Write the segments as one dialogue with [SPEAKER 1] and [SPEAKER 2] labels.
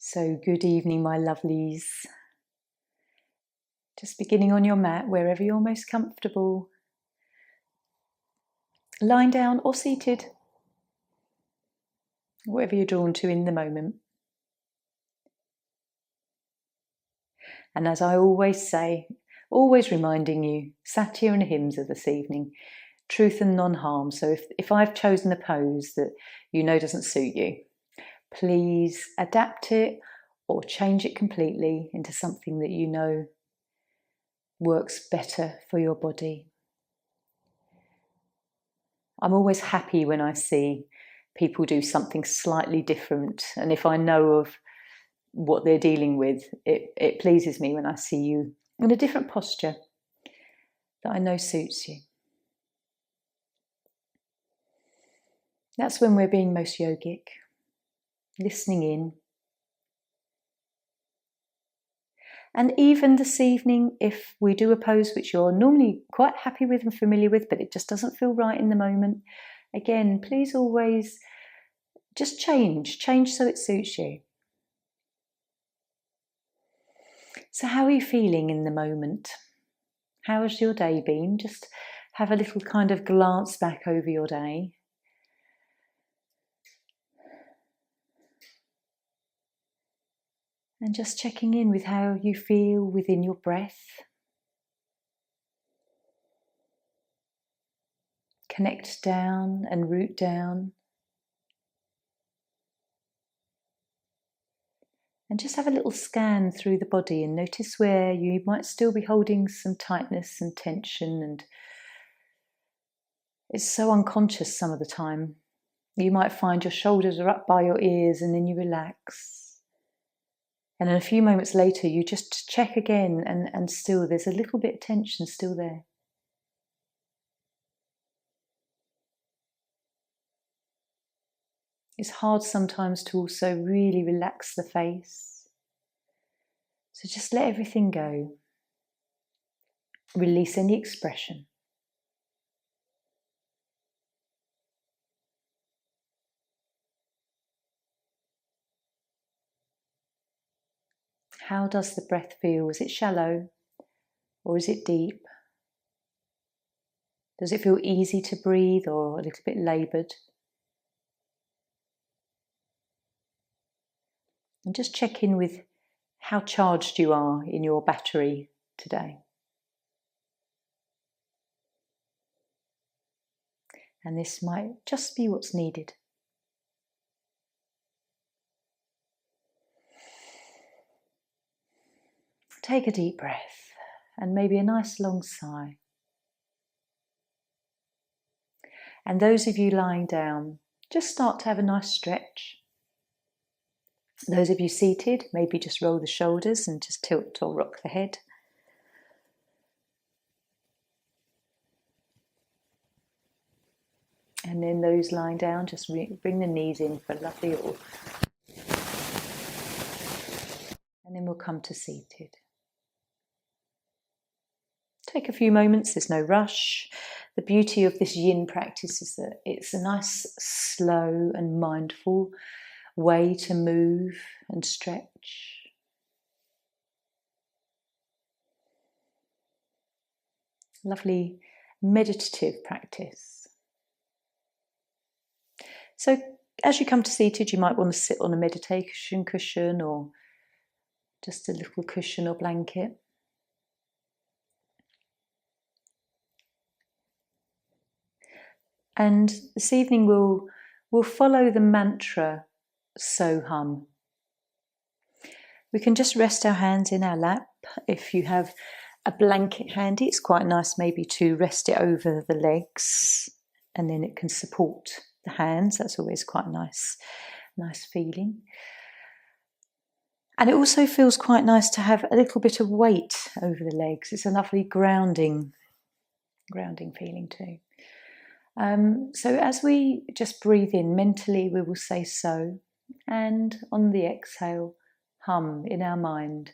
[SPEAKER 1] So good evening, my lovelies. Just beginning on your mat, wherever you're most comfortable. Lying down or seated, whatever you're drawn to in the moment. And as I always say, always reminding you, Satya and Ahimsa this evening, truth and non-harm. So if I've chosen a pose that you know doesn't suit you, please adapt it or change it completely into something that you know works better for your body. I'm always happy when I see people do something slightly different, and if I know of what they're dealing with, it pleases me when I see you in a different posture that I know suits you. That's when we're being most yogic, listening in. And even this evening, if we do a pose which you're normally quite happy with and familiar with, but it just doesn't feel right in the moment, again, please always just change so it suits you. So how are you feeling in the moment? How has your day been? Just have a little kind of glance back over your day. And just checking in with how you feel within your breath. Connect down and root down. And just have a little scan through the body and notice where you might still be holding some tightness and tension, and it's so unconscious some of the time. You might find your shoulders are up by your ears and then you relax. And then a few moments later, you just check again and still there's a little bit of tension still there. It's hard sometimes to also really relax the face. So just let everything go. Release any expression. How does the breath feel? Is it shallow or is it deep? Does it feel easy to breathe or a little bit laboured? And just check in with how charged you are in your battery today. And this might just be what's needed. Take a deep breath and maybe a nice long sigh. And those of you lying down, just start to have a nice stretch. Those of you seated, maybe just roll the shoulders and just tilt or rock the head. And then those lying down, just bring the knees in for a lovely little. And then we'll come to seated. Take a few moments, there's no rush. The beauty of this yin practice is that it's a nice, slow and mindful way to move and stretch. Lovely meditative practice. So as you come to seated, you might want to sit on a meditation cushion or just a little cushion or blanket. And this evening we'll follow the mantra So Hum. We can just rest our hands in our lap. If you have a blanket handy, it's quite nice maybe to rest it over the legs and then it can support the hands. That's always quite a nice feeling. And it also feels quite nice to have a little bit of weight over the legs. It's a lovely grounding feeling too. So as we just breathe in mentally, we will say so, and on the exhale, hum in our mind.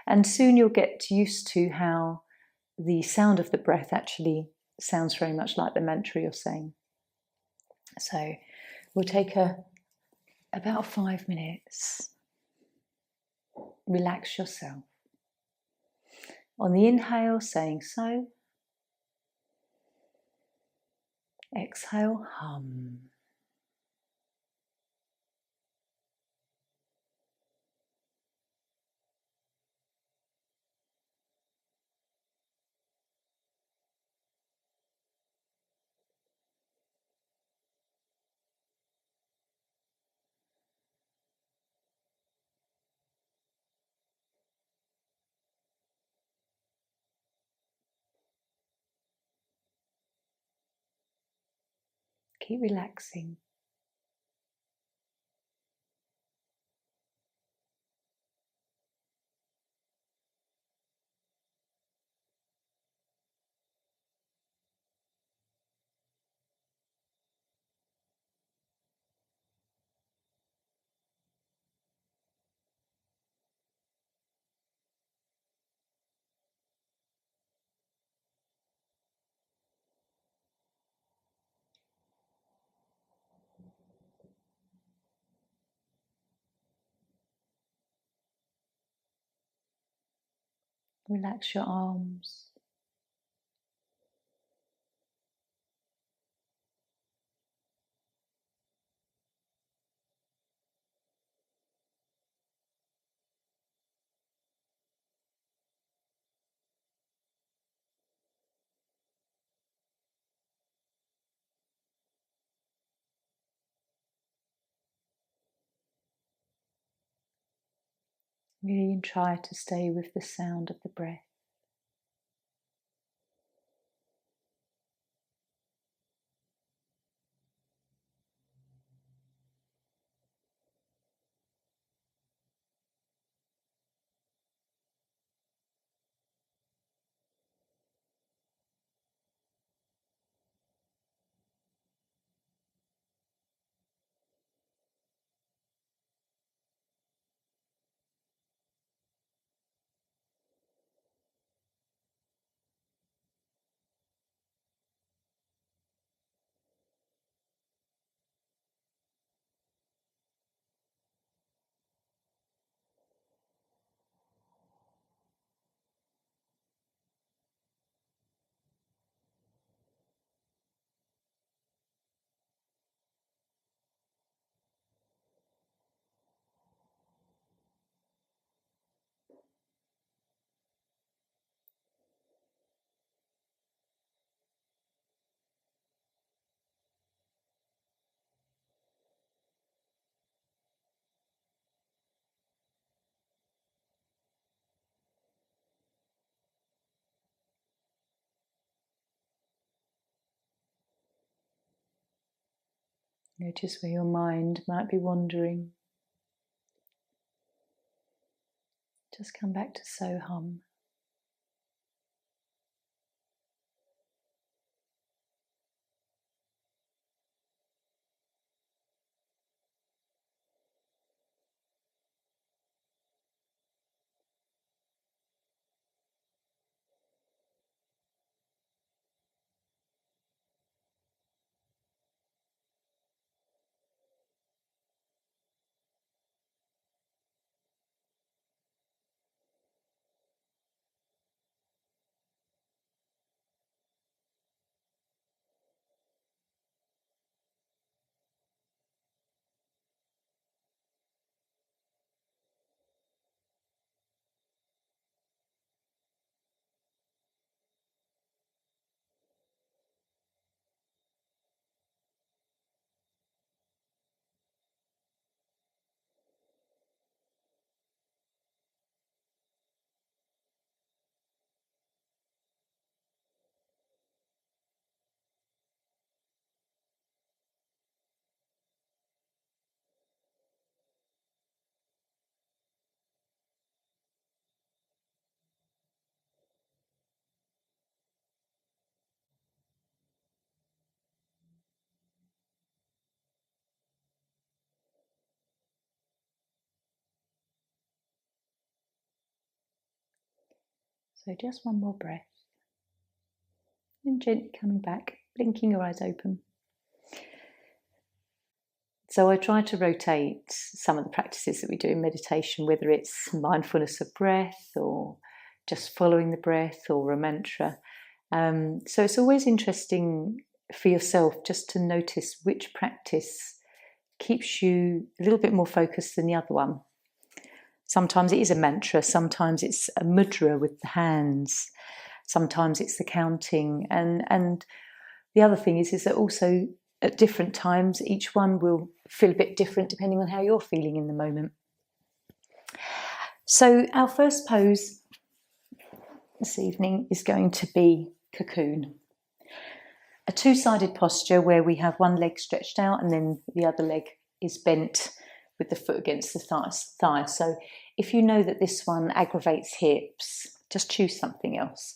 [SPEAKER 1] And soon you'll get used to how the sound of the breath actually sounds very much like the mantra you're saying. So we'll take about 5 minutes. relax yourself. On the inhale, saying so. Exhale, hum. Keep relaxing. Relax your arms. Really try to stay with the sound of the breath. Notice where your mind might be wandering. Just come back to so hum. So just one more breath. And gently coming back, blinking your eyes open. So I try to rotate some of the practices that we do in meditation, whether it's mindfulness of breath or just following the breath or a mantra. So it's always interesting for yourself just to notice which practice keeps you a little bit more focused than the other one. Sometimes it is a mantra, sometimes it's a mudra with the hands, sometimes it's the counting. And the other thing is that also at different times, each one will feel a bit different depending on how you're feeling in the moment. So our first pose this evening is going to be cocoon. A two-sided posture where we have one leg stretched out and then the other leg is bent with the foot against the thigh. So if you know that this one aggravates hips, just choose something else.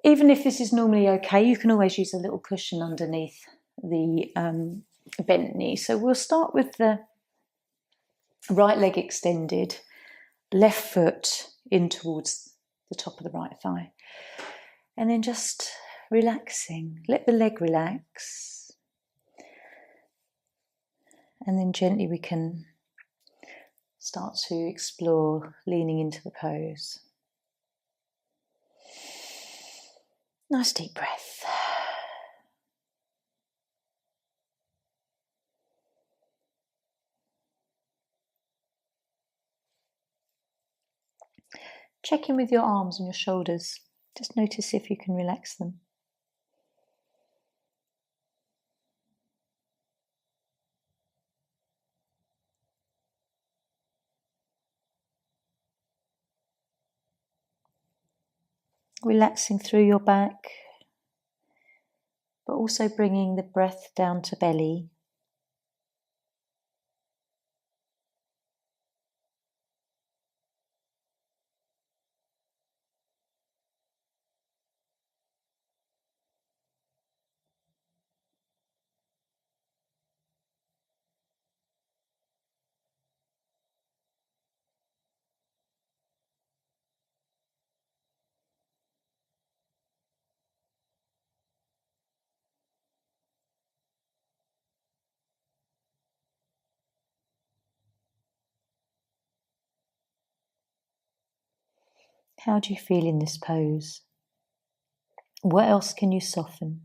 [SPEAKER 1] Even if this is normally okay, you can always use a little cushion underneath the bent knee. So we'll start with the right leg extended, left foot in towards the top of the right thigh. And then just relaxing. Let the leg relax. And then gently we can start to explore leaning into the pose. Nice deep breath. Check in with your arms and your shoulders. Just notice if you can relax them. Relaxing through your back, but also bringing the breath down to belly. How do you feel in this pose? What else can you soften?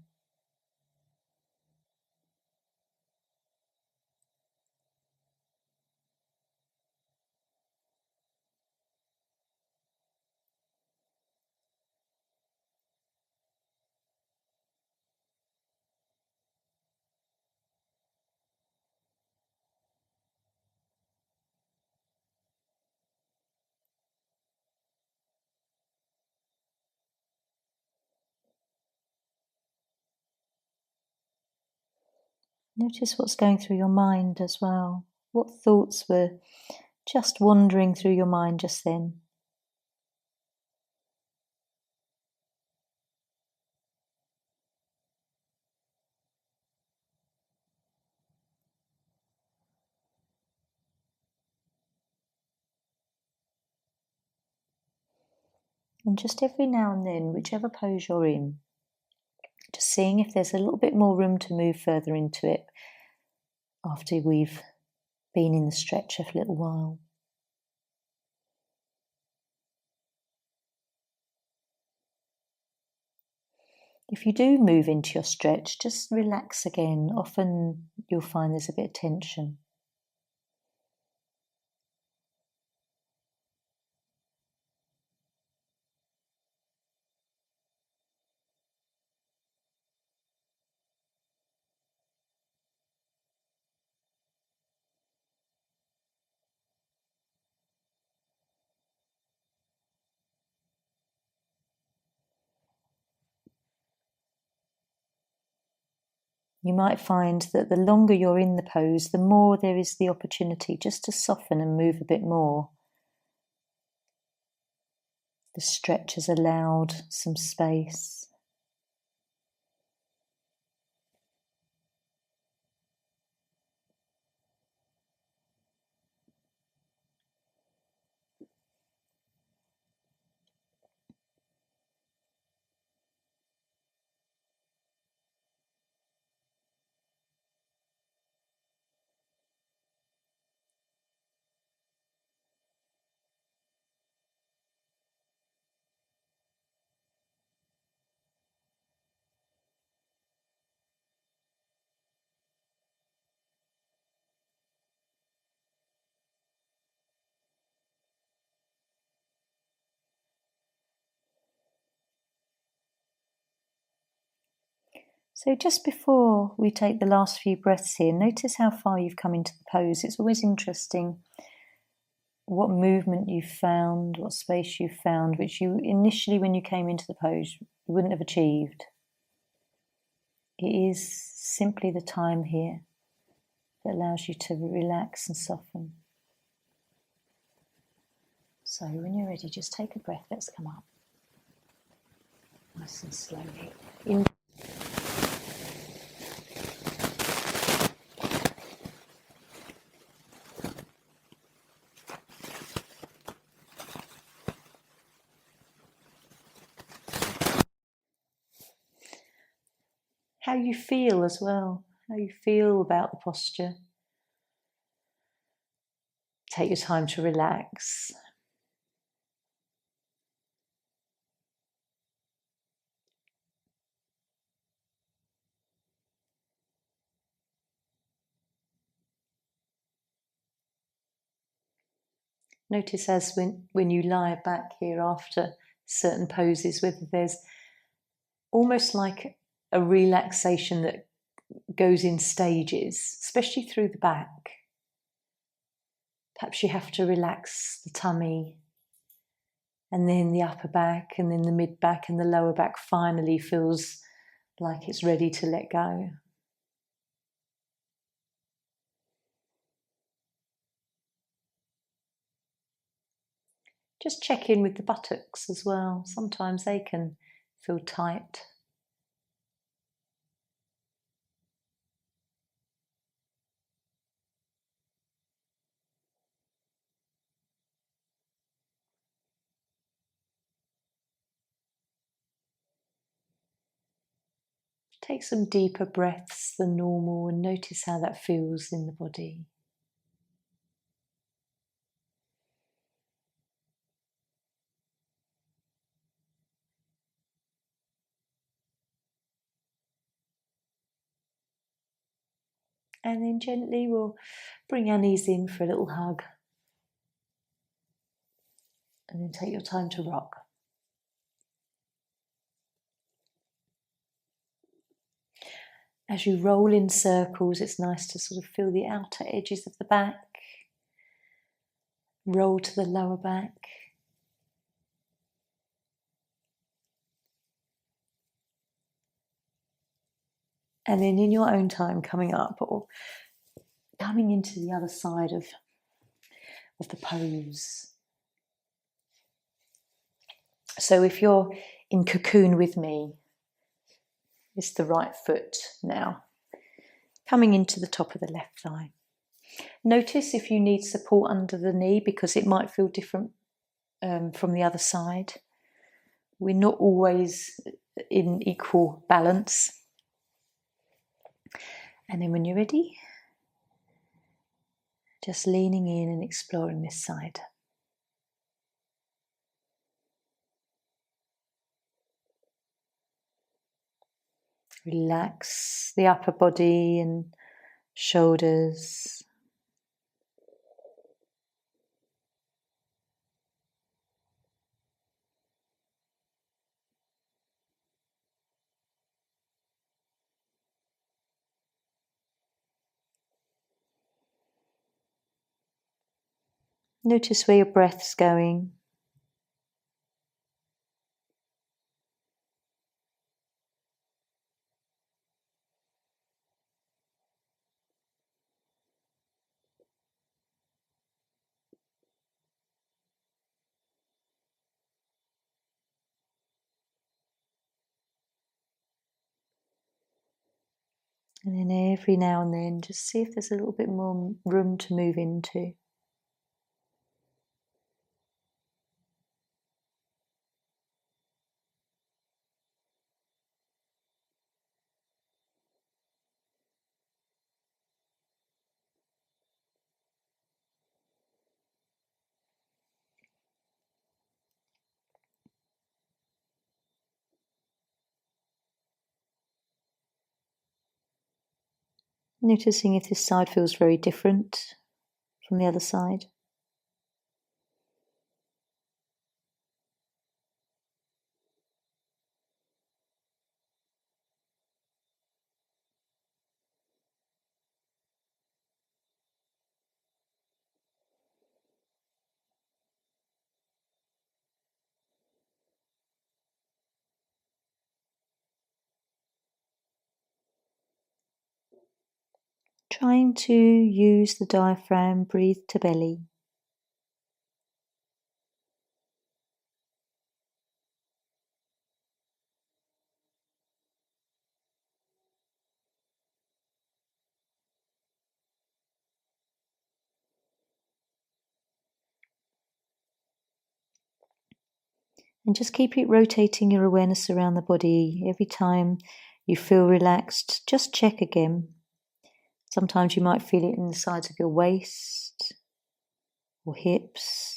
[SPEAKER 1] Notice what's going through your mind as well. What thoughts were just wandering through your mind just then? And just every now and then, whichever pose you're in, just seeing if there's a little bit more room to move further into it after we've been in the stretcher for a little while. If you do move into your stretch, just relax again. Often you'll find there's a bit of tension. You might find that the longer you're in the pose, the more there is the opportunity just to soften and move a bit more. The stretch has allowed some space. So just before we take the last few breaths here, notice how far you've come into the pose. It's always interesting what movement you've found, what space you've found, which you initially, when you came into the pose, you wouldn't have achieved. It is simply the time here that allows you to relax and soften. So when you're ready, just take a breath. Let's come up. Nice and slowly. How you feel as well, how you feel about the posture. Take your time to relax. Notice as when you lie back here after certain poses, whether there's almost like a relaxation that goes in stages, especially through the back. Perhaps you have to relax the tummy, and then the upper back, and then the mid back, and the lower back finally feels like it's ready to let go. Just check in with the buttocks as well. Sometimes they can feel tight. Take some deeper breaths than normal and notice how that feels in the body. And then gently we'll bring our knees in for a little hug. And then take your time to rock. As you roll in circles, it's nice to sort of feel the outer edges of the back. Roll to the lower back. And then in your own time coming up or coming into the other side of the pose. So if you're in cocoon with me, it's the right foot now. Coming into the top of the left thigh. Notice if you need support under the knee because it might feel different from the other side. We're not always in equal balance. And then when you're ready, just leaning in and exploring this side. Relax the upper body and shoulders. Notice where your breath's going. And then every now and then, just see if there's a little bit more room to move into. Noticing if this side feels very different from the other side. trying to use the diaphragm, breathe to belly. And just keep rotating your awareness around the body. Every time you feel relaxed, just check again. Sometimes you might feel it in the sides of your waist or hips.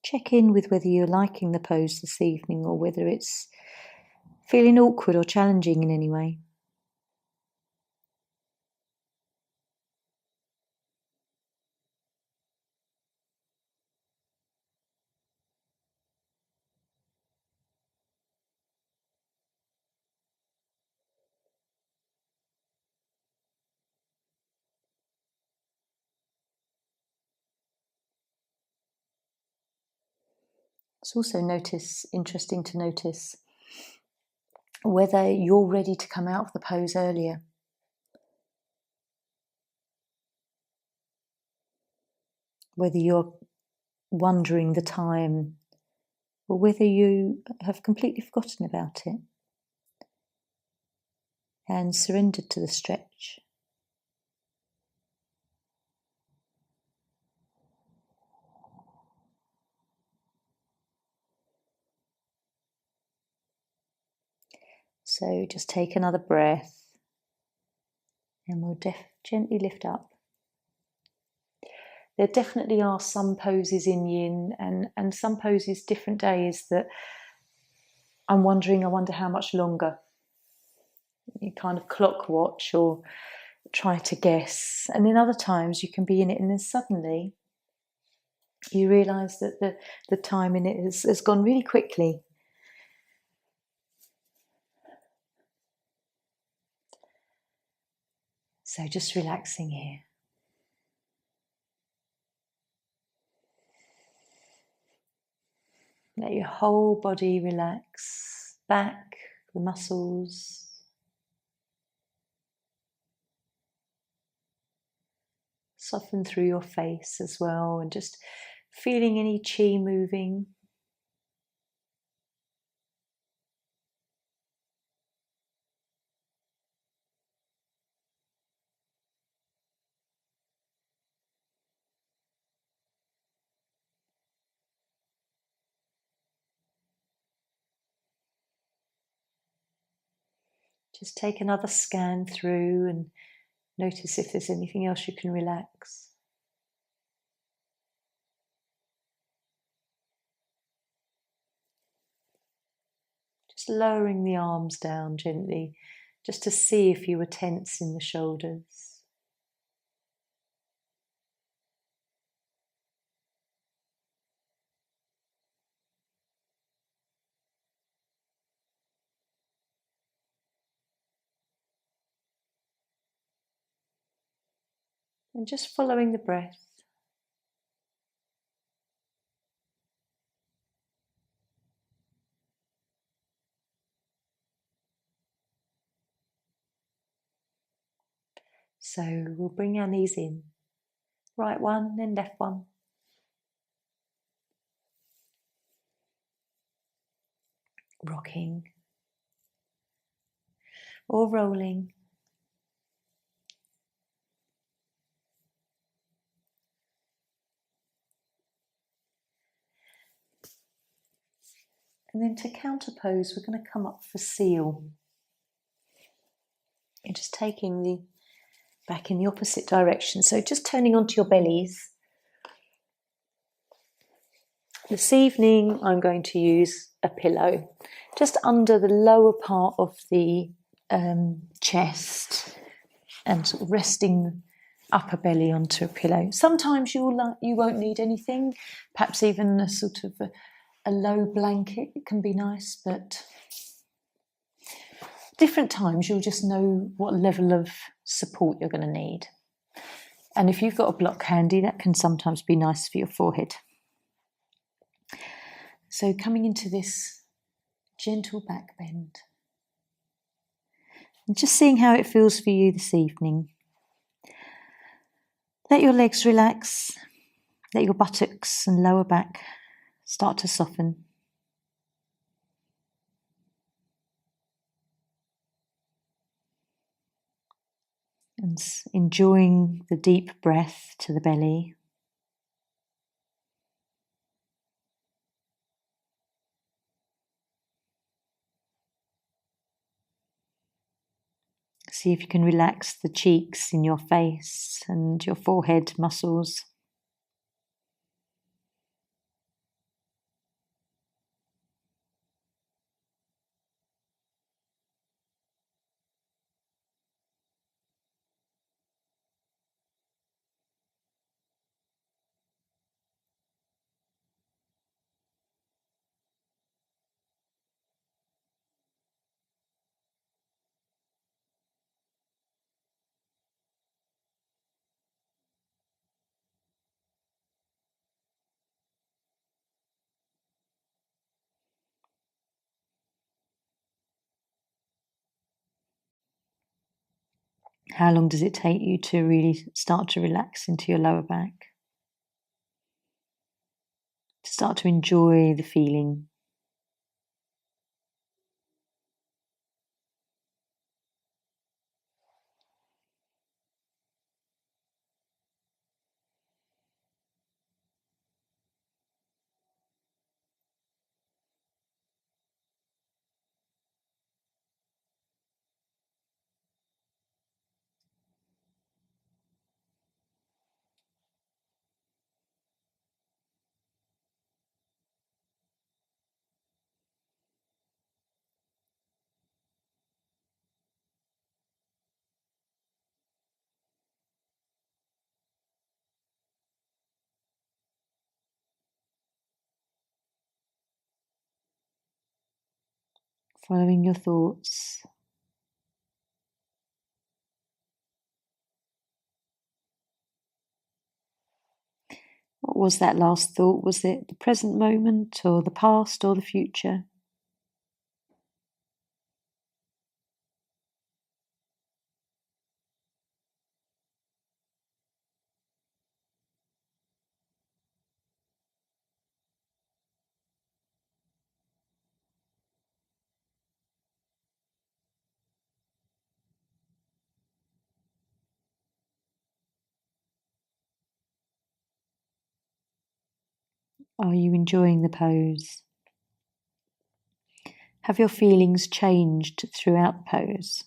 [SPEAKER 1] Check in with whether you're liking the pose this evening or whether it's feeling awkward or challenging in any way. It's also interesting to notice whether you're ready to come out of the pose earlier. Whether you're wondering the time or whether you have completely forgotten about it and surrendered to the stretch. So just take another breath and we'll gently lift up. There definitely are some poses in Yin and some poses different days that I wonder how much longer. You kind of clock watch or try to guess. And then other times you can be in it and then suddenly you realise that the time in it has gone really quickly. So just relaxing here. Let your whole body relax, back, the muscles. Soften through your face as well and just feeling any chi moving. Just take another scan through and notice if there's anything else you can relax. Just lowering the arms down gently, just to see if you were tense in the shoulders. And just following the breath. So we'll bring our knees in. Right one, then left one. Rocking. Or rolling. And then to counterpose, we're going to come up for seal. You're just taking the back in the opposite direction. So just turning onto your bellies. This evening I'm going to use a pillow just under the lower part of the chest and sort of resting upper belly onto a pillow. Sometimes you won't need anything, perhaps even a sort of a low blanket can be nice, but different times you'll just know what level of support you're going to need. And if you've got a block handy, that can sometimes be nice for your forehead. So coming into this gentle back bend and just seeing how it feels for you this evening. Let your legs relax, let your buttocks and lower back start to soften. And enjoying the deep breath to the belly. See if you can relax the cheeks in your face and your forehead muscles. How long does it take you to really start to relax into your lower back? To start to enjoy the feeling. Following your thoughts. What was that last thought? Was it the present moment or the past or the future? Are you enjoying the pose? Have your feelings changed throughout the pose?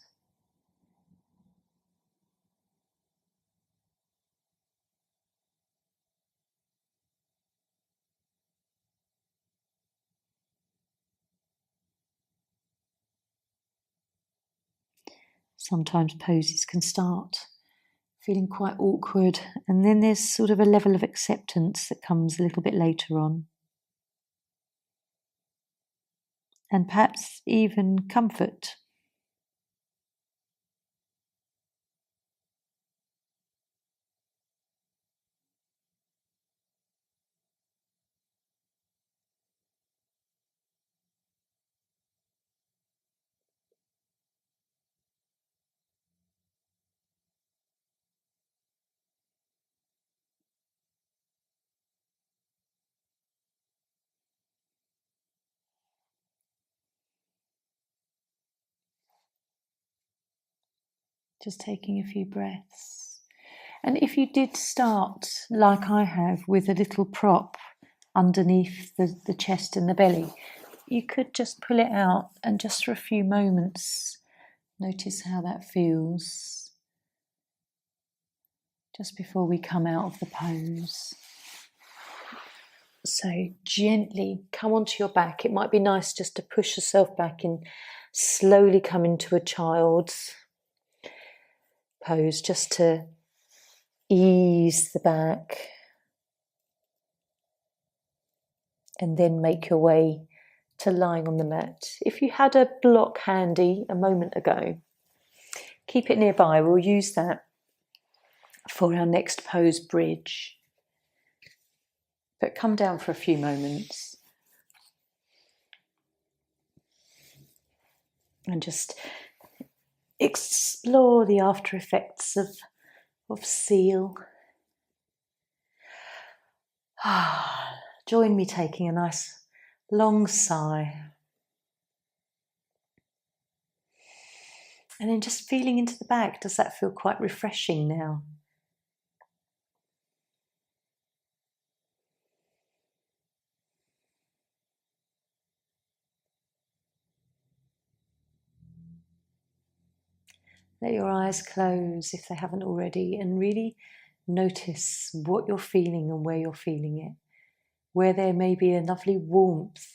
[SPEAKER 1] Sometimes poses can start feeling quite awkward, and then there's sort of a level of acceptance that comes a little bit later on. And perhaps even comfort. Just taking a few breaths. And if you did start, like I have, with a little prop underneath the chest and the belly, you could just pull it out and just for a few moments notice how that feels just before we come out of the pose. So gently come onto your back. It might be nice just to push yourself back and slowly come into a child's pose, just to ease the back, and then make your way to lying on the mat. If you had a block handy a moment ago, keep it nearby. We'll use that for our next pose, bridge. But come down for a few moments and just explore the after effects of seal. Join me taking a nice long sigh. And then just feeling into the back. Does that feel quite refreshing now? Let your eyes close if they haven't already, and really notice what you're feeling and where you're feeling it. Where there may be a lovely warmth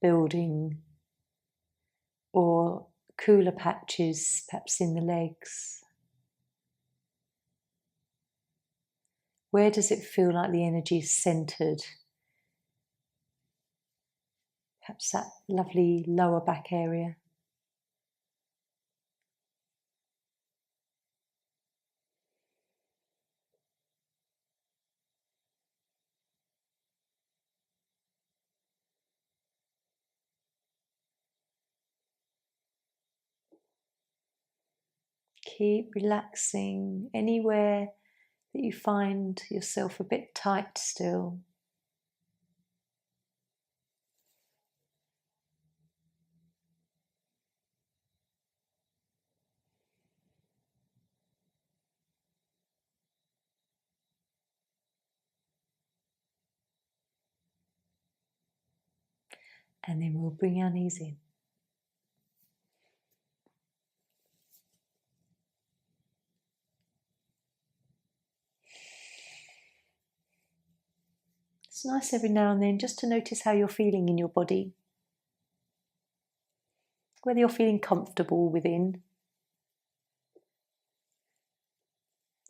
[SPEAKER 1] building, or cooler patches perhaps in the legs. Where does it feel like the energy is centered? Perhaps that lovely lower back area. Keep relaxing anywhere that you find yourself a bit tight still. And then we'll bring our knees in. It's nice every now and then just to notice how you're feeling in your body. Whether you're feeling comfortable within,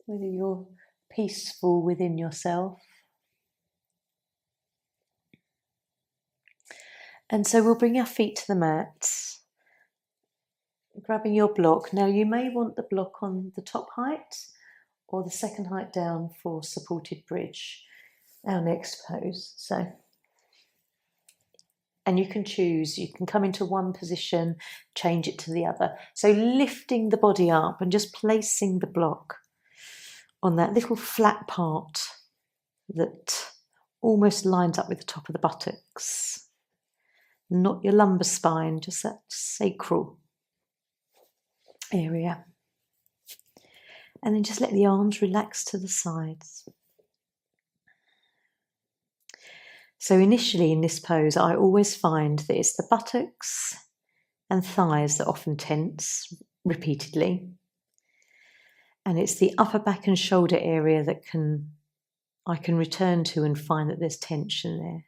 [SPEAKER 1] whether you're peaceful within yourself. And so we'll bring our feet to the mat, grabbing your block. Now you may want the block on the top height or the second height down for supported bridge, our next pose. And you can choose, you can come into one position, change it to the other. So lifting the body up and just placing the block on that little flat part that almost lines up with the top of the buttocks. Not your lumbar spine, just that sacral area. And then just let the arms relax to the sides. So initially in this pose, I always find that it's the buttocks and thighs that often tense repeatedly. And it's the upper back and shoulder area that I can return to and find that there's tension there.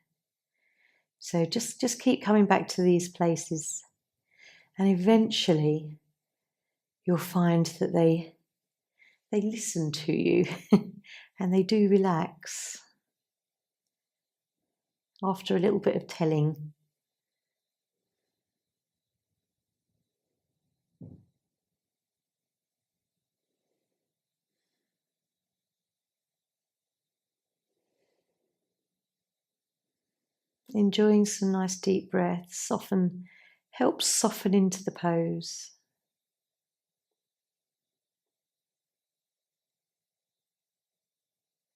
[SPEAKER 1] So just keep coming back to these places, and eventually you'll find that they listen to you and they do relax after a little bit of telling. Enjoying some nice deep breaths often helps soften into the pose.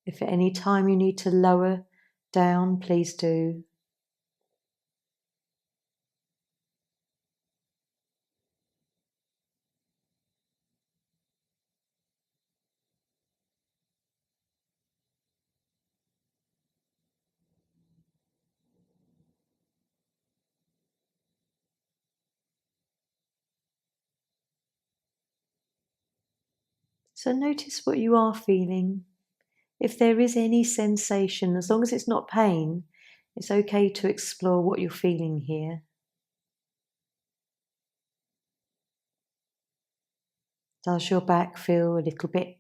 [SPEAKER 1] If at any time you need to lower down, please do. So notice what you are feeling If there is any sensation, as long as it's not pain, it's okay to explore what you're feeling here. Does your back feel a little bit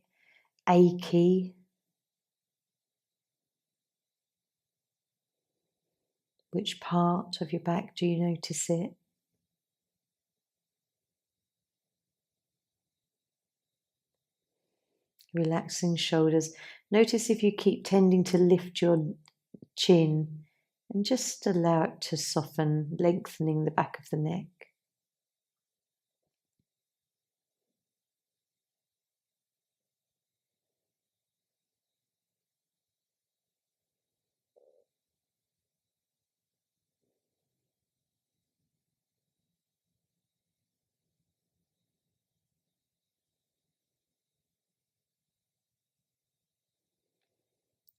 [SPEAKER 1] achy? Which part of your back do you notice it? Relaxing shoulders. Notice if you keep tending to lift your chin and just allow it to soften, lengthening the back of the neck.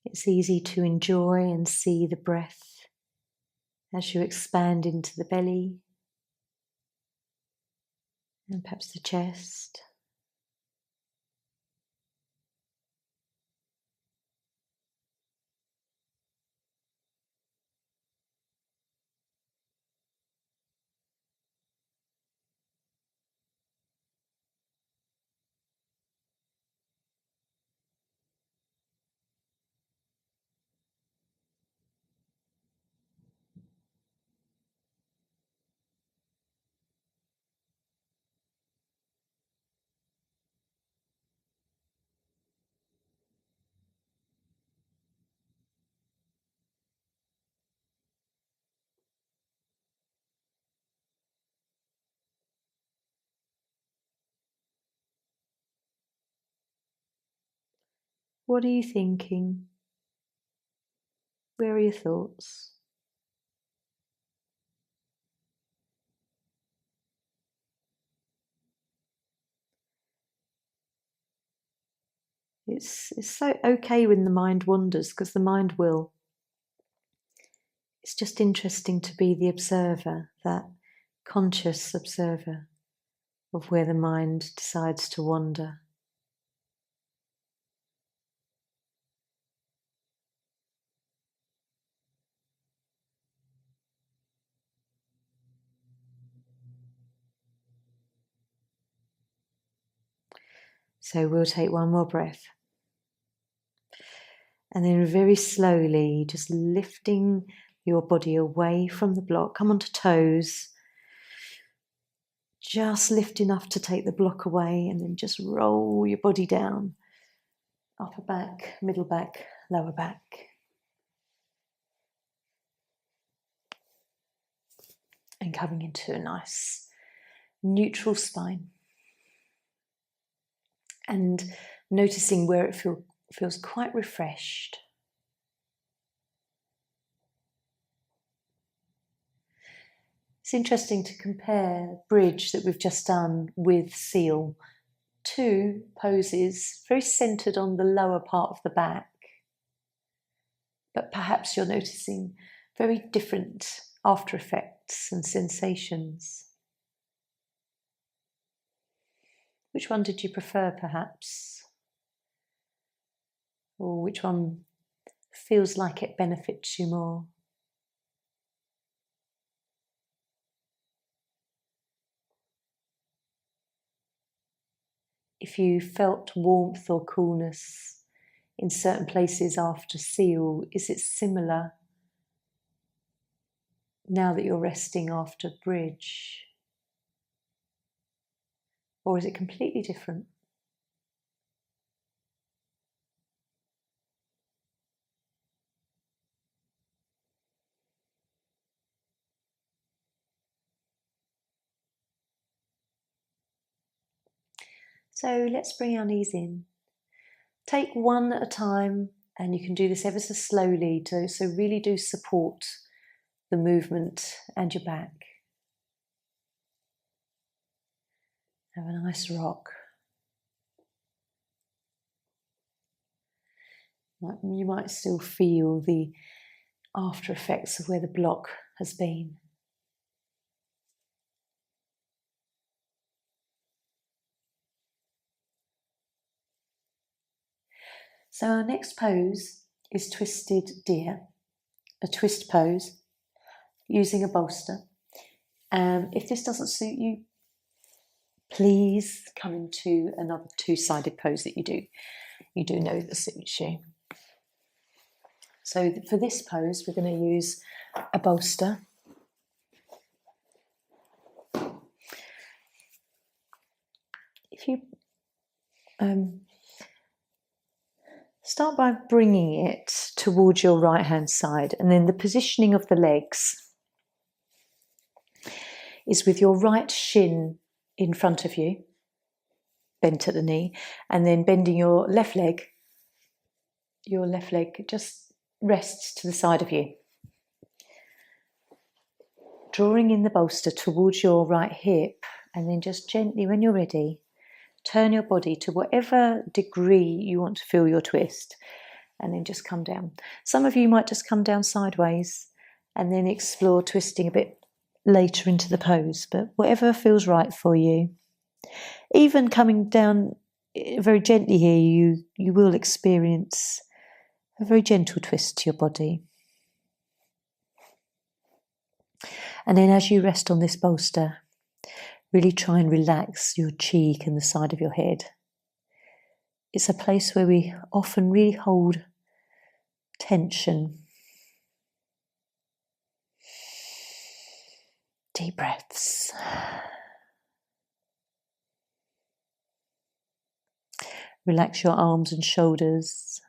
[SPEAKER 1] It's easy to enjoy and see the breath as you expand into the belly and perhaps the chest. What are you thinking? Where are your thoughts? It's so okay when the mind wanders, because the mind will. It's just interesting to be the observer, that conscious observer of where the mind decides to wander. So we'll take one more breath. And then very slowly, just lifting your body away from the block. Come onto toes. Just lift enough to take the block away, and then just roll your body down. Upper back, middle back, lower back. And coming into a nice neutral spine. And noticing where it feels quite refreshed. It's interesting to compare bridge that we've just done with seal. Two poses very centered on the lower part of the back. But perhaps you're noticing very different after effects and sensations. Which one did you prefer, perhaps? Or which one feels like it benefits you more? If you felt warmth or coolness in certain places after seal, is it similar now that you're resting after bridge? Or is it completely different? So let's bring our knees in. Take one at a time, and you can do this ever so slowly, so really do support the movement and your back. Have a nice rock. You might still feel the after effects of where the block has been. So our next pose is twisted deer, a twist pose using a bolster. If this doesn't suit you, please come into another two-sided pose that you do know that suits you. So for this pose, we're going to use a bolster. If you start by bringing it towards your right hand side, and then the positioning of the legs is with your right shin in front of you, bent at the knee, and then bending your left leg just rests to the side of you. Drawing in the bolster towards your right hip, and then just gently, when you're ready, turn your body to whatever degree you want to feel your twist, and then just come down. Some of you might just come down sideways and then explore twisting a bit later into the pose, but whatever feels right for you. Even coming down very gently here, you will experience a very gentle twist to your body. And then as you rest on this bolster, really try and relax your cheek and the side of your head. It's a place where we often really hold tension. Deep breaths. Relax your arms and shoulders.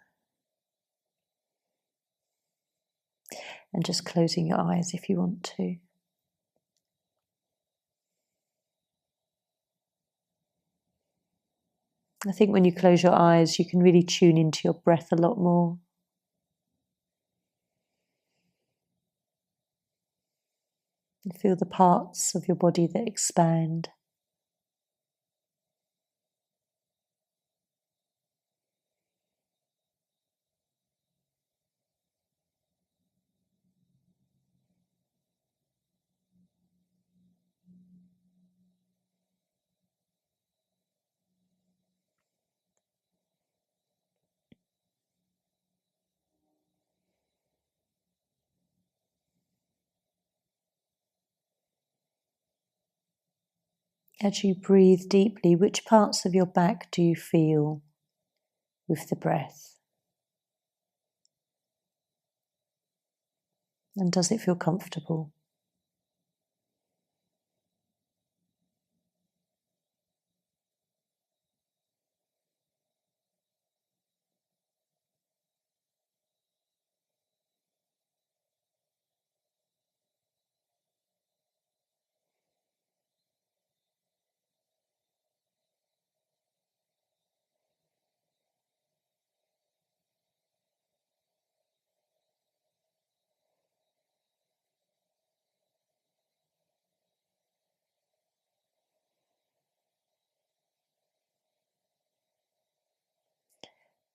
[SPEAKER 1] And just closing your eyes if you want to. I think when you close your eyes, you can really tune into your breath a lot more. And feel the parts of your body that expand. As you breathe deeply, which parts of your back do you feel with the breath? And does it feel comfortable?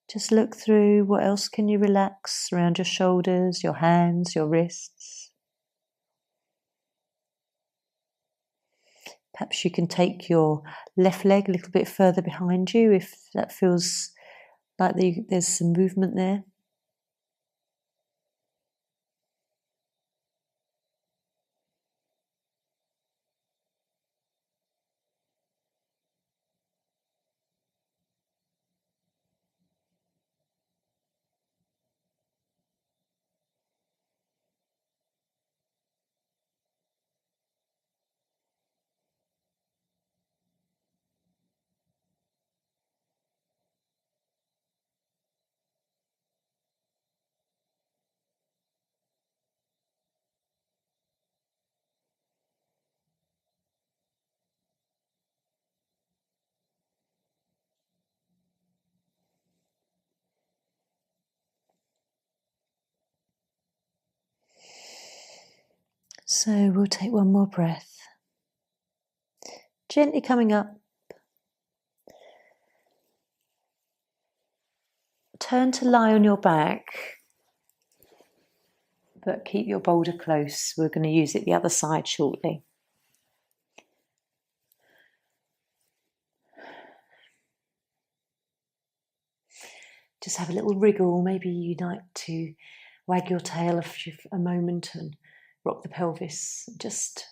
[SPEAKER 1] Just look through what else can you relax around your shoulders, your hands, your wrists. Perhaps you can take your left leg a little bit further behind you if that feels like there's some movement there. So we'll take one more breath. Gently coming up. Turn to lie on your back, but keep your boulder close. We're going to use it the other side shortly. just have a little wriggle. Maybe you like to wag your tail a moment and rock the pelvis. Just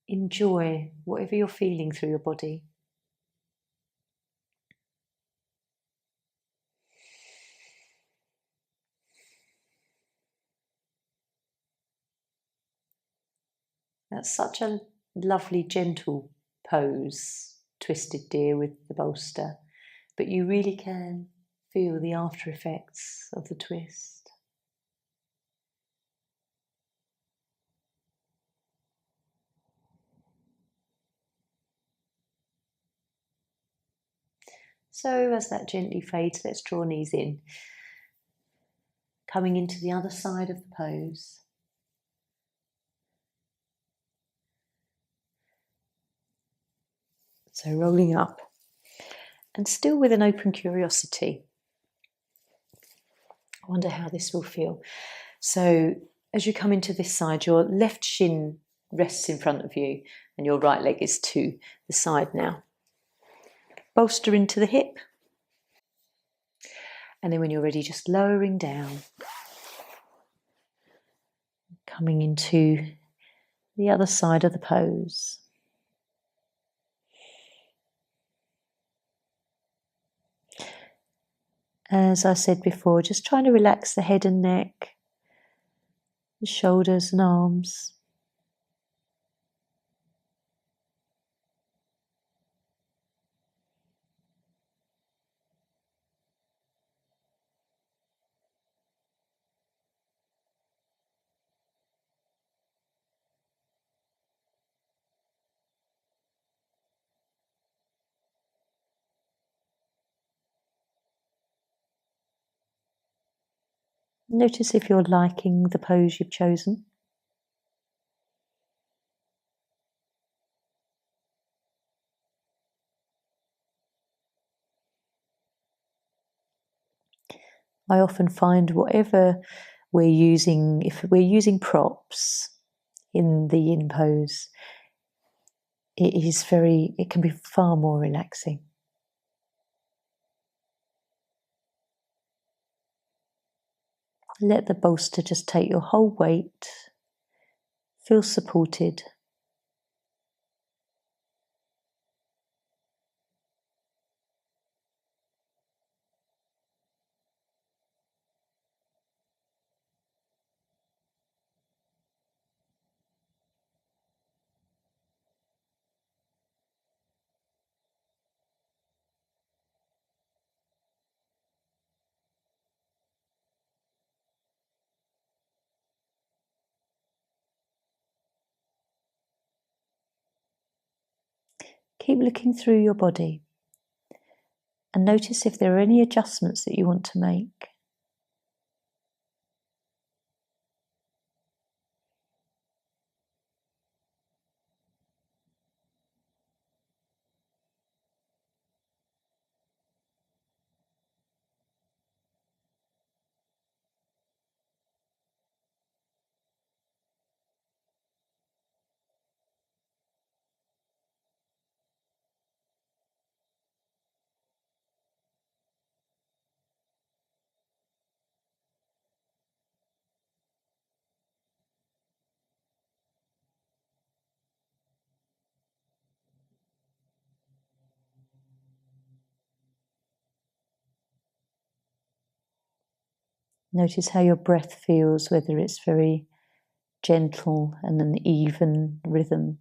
[SPEAKER 1] enjoy whatever you're feeling through your body. That's such a lovely, gentle pose, twisted deer with the bolster, but you really can feel the after effects of the twist. So as that gently fades, let's draw knees in, coming into the other side of the pose. So rolling up, and still with an open curiosity. I wonder how this will feel. So as you come into this side, your left shin rests in front of you and your right leg is to the side now. Bolster into the hip. And then when you're ready, just lowering down. Coming into the other side of the pose. As I said before, just trying to relax the head and neck, the shoulders and arms. Notice if you're liking the pose you've chosen. I often find whatever we're using, if we're using props in the yin pose, it can be far more relaxing. Let the bolster just take your whole weight. Feel supported. Keep looking through your body and notice if there are any adjustments that you want to make. Notice how your breath feels, whether it's very gentle and an even rhythm.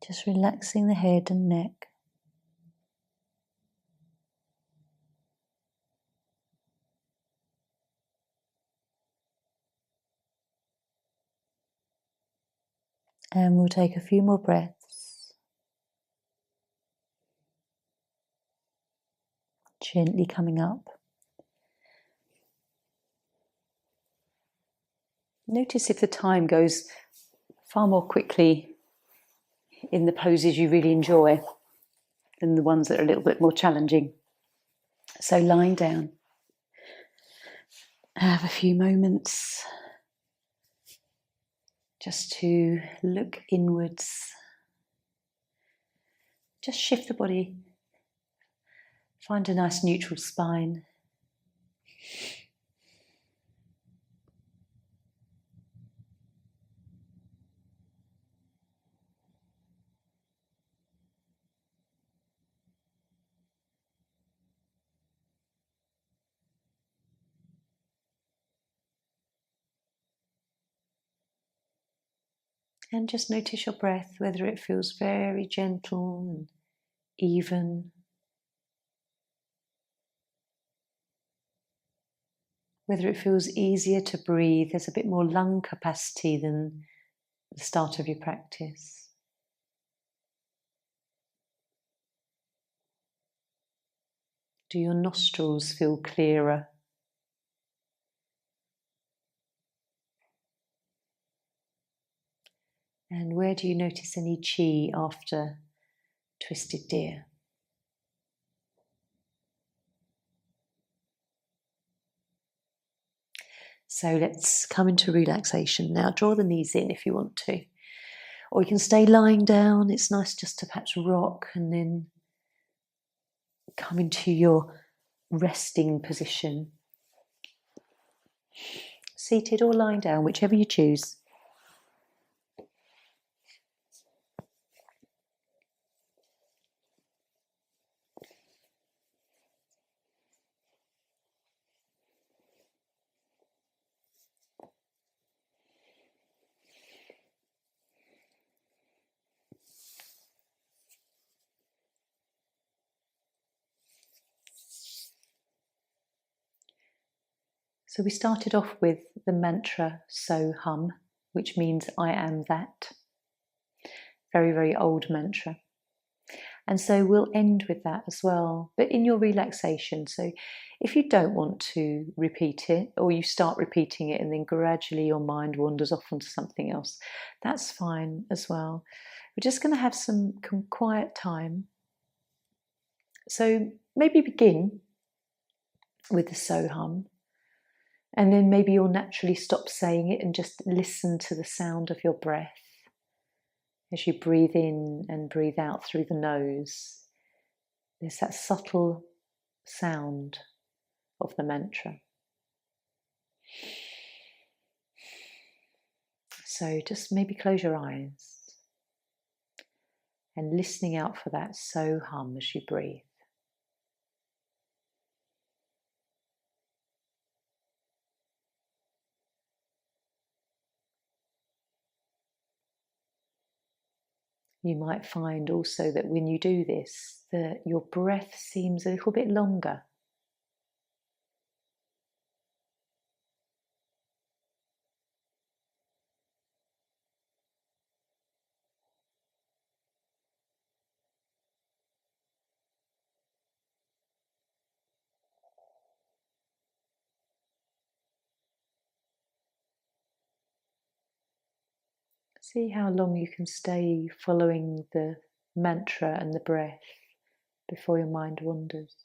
[SPEAKER 1] Just relaxing the head and neck. And we'll take a few more breaths. gently coming up. Notice if the time goes far more quickly in the poses you really enjoy than the ones that are a little bit more challenging. So lying down, have a few moments just to look inwards. Just shift the body, find a nice neutral spine. And just notice your breath, whether it feels very gentle and even, whether it feels easier to breathe. There's a bit more lung capacity than the start of your practice. Do your nostrils feel clearer? And where do you notice any chi after twisted deer? So let's come into relaxation now. Draw the knees in if you want to. Or you can stay lying down. It's nice just to perhaps rock and then come into your resting position. Seated or lying down, whichever you choose. So we started off with the mantra So Hum, which means I am that. Very, very old mantra. And so we'll end with that as well, but in your relaxation. So if you don't want to repeat it, or you start repeating it and then gradually your mind wanders off onto something else, that's fine as well. We're just going to have some quiet time. So maybe begin with the So Hum. And then maybe you'll naturally stop saying it and just listen to the sound of your breath as you breathe in and breathe out through the nose. There's that subtle sound of the mantra. So just maybe close your eyes and listening out for that So Hum as you breathe. You might find also that when you do this, that your breath seems a little bit longer. See how long you can stay following the mantra and the breath before your mind wanders.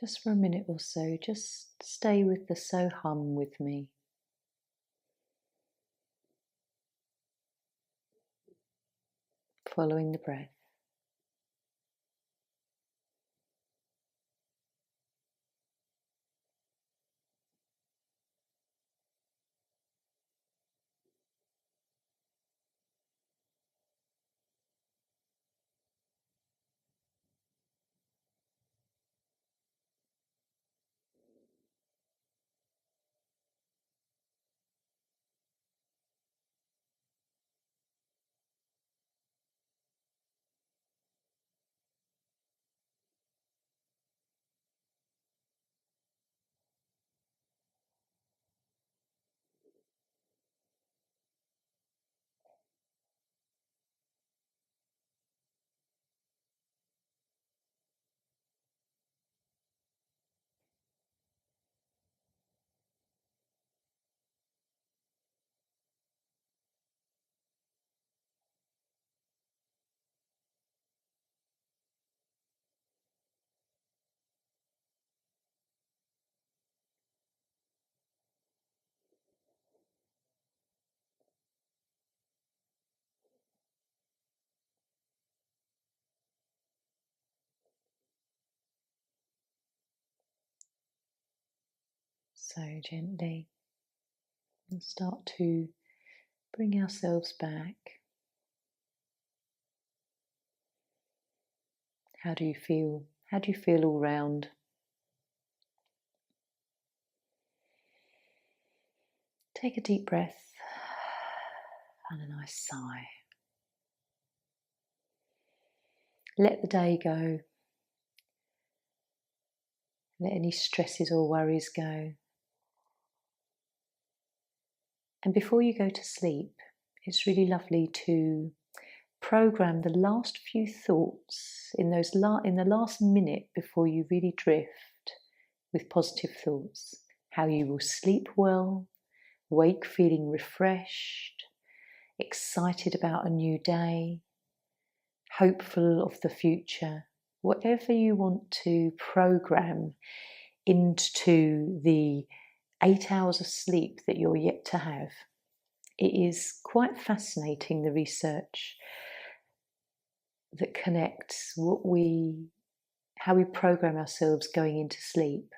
[SPEAKER 1] Just for a minute or so, just stay with the so hum with me. Following the breath. So gently, and start to bring ourselves back. How do you feel? How do you feel all round? Take a deep breath and a nice sigh. Let the day go. Let any stresses or worries go. And before you go to sleep, it's really lovely to program the last few thoughts in the last minute before you really drift with positive thoughts. How you will sleep well, wake feeling refreshed, excited about a new day, hopeful of the future. Whatever you want to program into the 8 hours of sleep that you're yet to have. It is quite fascinating, the research that connects how we program ourselves going into sleep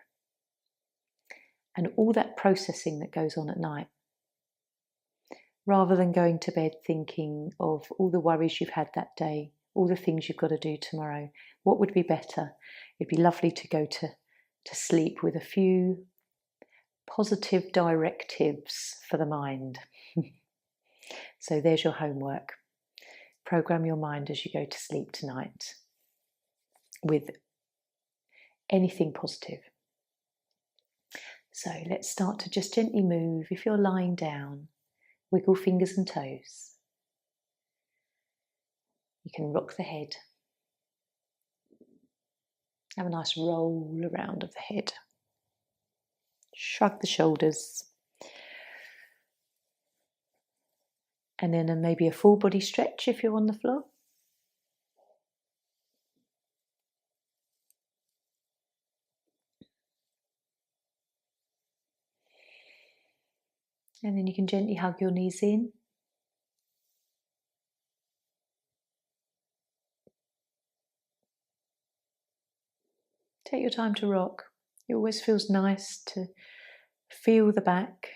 [SPEAKER 1] and all that processing that goes on at night. Rather than going to bed thinking of all the worries you've had that day, all the things you've got to do tomorrow, what would be better? It'd be lovely to go to sleep with a few positive directives for the mind. So there's your homework. Program your mind as you go to sleep tonight with anything positive. So let's start to just gently move. If you're lying down, wiggle fingers and toes. You can rock the head. Have a nice roll around of the head. Shrug the shoulders. And then maybe a full body stretch if you're on the floor. And then you can gently hug your knees in. Take your time to rock. It always feels nice to feel the back.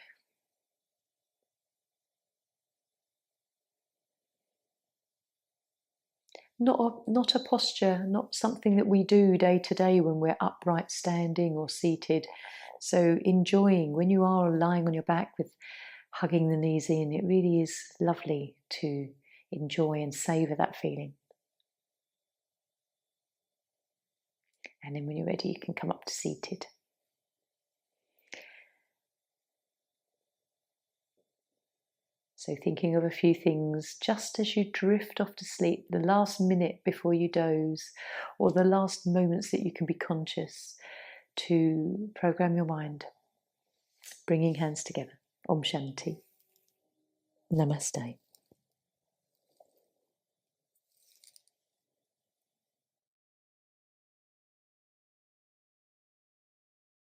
[SPEAKER 1] Not a posture, not something that we do day to day when we're upright standing or seated. So enjoying when you are lying on your back with hugging the knees in, it really is lovely to enjoy and savour that feeling. And then when you're ready, you can come up to seated. So thinking of a few things just as you drift off to sleep, the last minute before you doze, or the last moments that you can be conscious to program your mind. Bringing hands together. Om Shanti. Namaste.